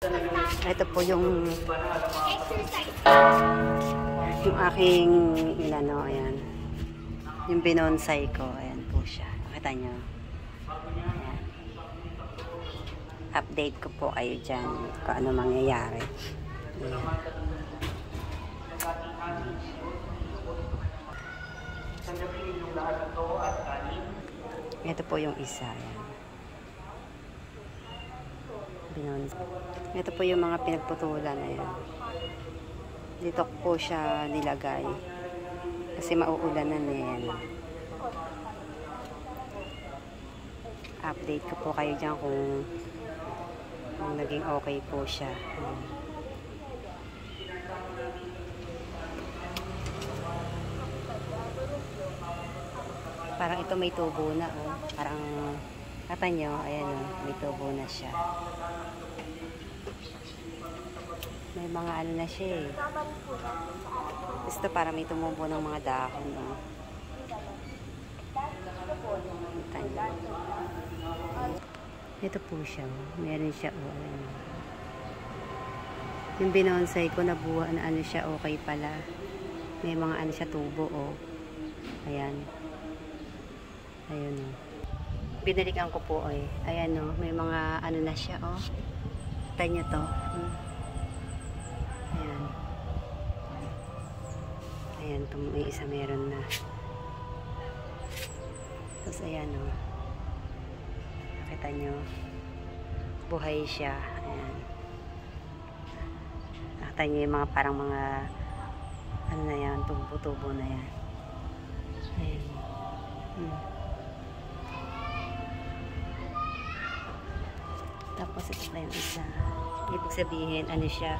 Ito po yung aking inano, ayan. Yung binonsai ko, ayan po siya. Nakita nyo. Ayan. Update ko po kayo dyan kung ano mangyayari. Ayan. Ito po yung isa. Ayan. Ito po yung mga pinagputulan. Ayan. Dito po siya nilagay. Kasi mauulanan na yan. Update ko po kayo dyan kung naging okay po siya. Ayan. Parang ito may tubo na, oh. Parang, kata nyo, ayan, oh, may tubo na siya. May mga ano na siya, eh. Gusto para may tumubo ng mga dahon, oh. Kita nyo. Ito po siya, oh. Meron siya, oh. Ayan. Yung binonsai ko, nabuha na ano siya, okay pala. May mga ano siya, tubo, oh. Ayan. Ayun, oh. Binalikan ko po, eh. Ayan, oh. May mga ano na siya, oh. Kita nyo to. Ayan. Ayan, may isa meron na. Tapos, ayan, oh. Nakita nyo. Buhay siya. Ayan. Nakita nyo yung mga parang mga ano na yan, tubo-tubo na yan. Ayan. Tapos ito pa yung isa. Ibig sabihin, ano siya,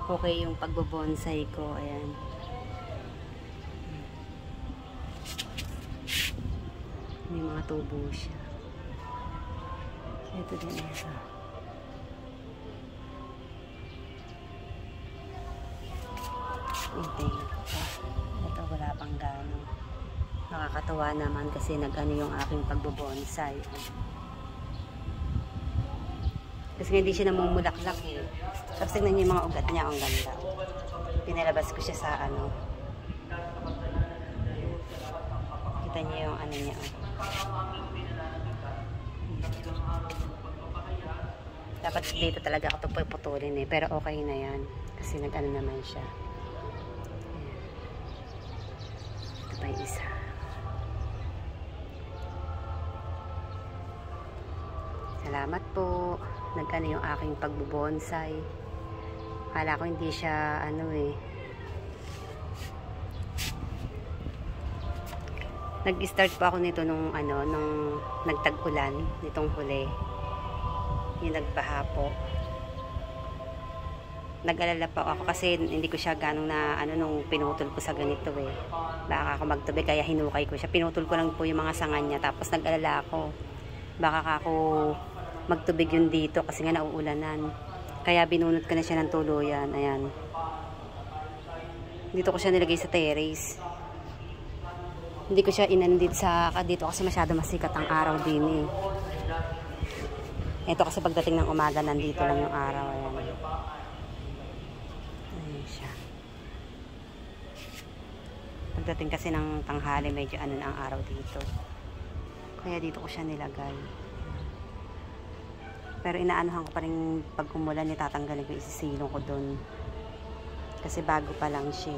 okay yung pagbobonsai ko. Ayan. May mga tubo siya. Ito din isa. Ito wala pang gano. Nakakatawa naman kasi nag-ano yung aking pagbobonsai. Kasi hindi siya namumulaklak, eh. Tapos tignan niyo yung mga ugat niya, ang ganda. Pinalabas ko siya sa ano. Kita niyo yung ano niya, oh. Dapat dito talaga ako ito putulin, eh. Pero okay na yan. Kasi nag-ano naman siya. Ayan. Ito pa yung isa. Salamat po. Nag-ano yung aking pagbubonsai. Akala ko hindi siya ano, eh. Nag-start po ako nito nung ano, nung nagtag-ulan nitong huli. Yung nagbaha po. Nag-alala pa ako kasi hindi ko siya ganong na ano nung pinutol ko sa ganito, eh. Baka ako magtubig kaya hinukay ko siya. Pinutol ko lang po yung mga sanga niya tapos nag-alala ako. Baka ako magtubig yun dito kasi nga nauulanan. Kaya binunot ko na siya ng tuluyan. Ayan. Dito ko siya nilagay sa terrace. Hindi ko siya inandit sa dito kasi masyado masikat ang araw din, eh. Ito kasi pagdating ng umaga nandito lang yung araw. Ayan. Ayan siya. Pagdating kasi ng tanghali medyo ano na ang araw dito. Kaya dito ko siya nilagay. Pero inaanuhan ko pa rin pag umulan, tatanggalin ko, isisilong ko doon. Kasi bago pa lang siya.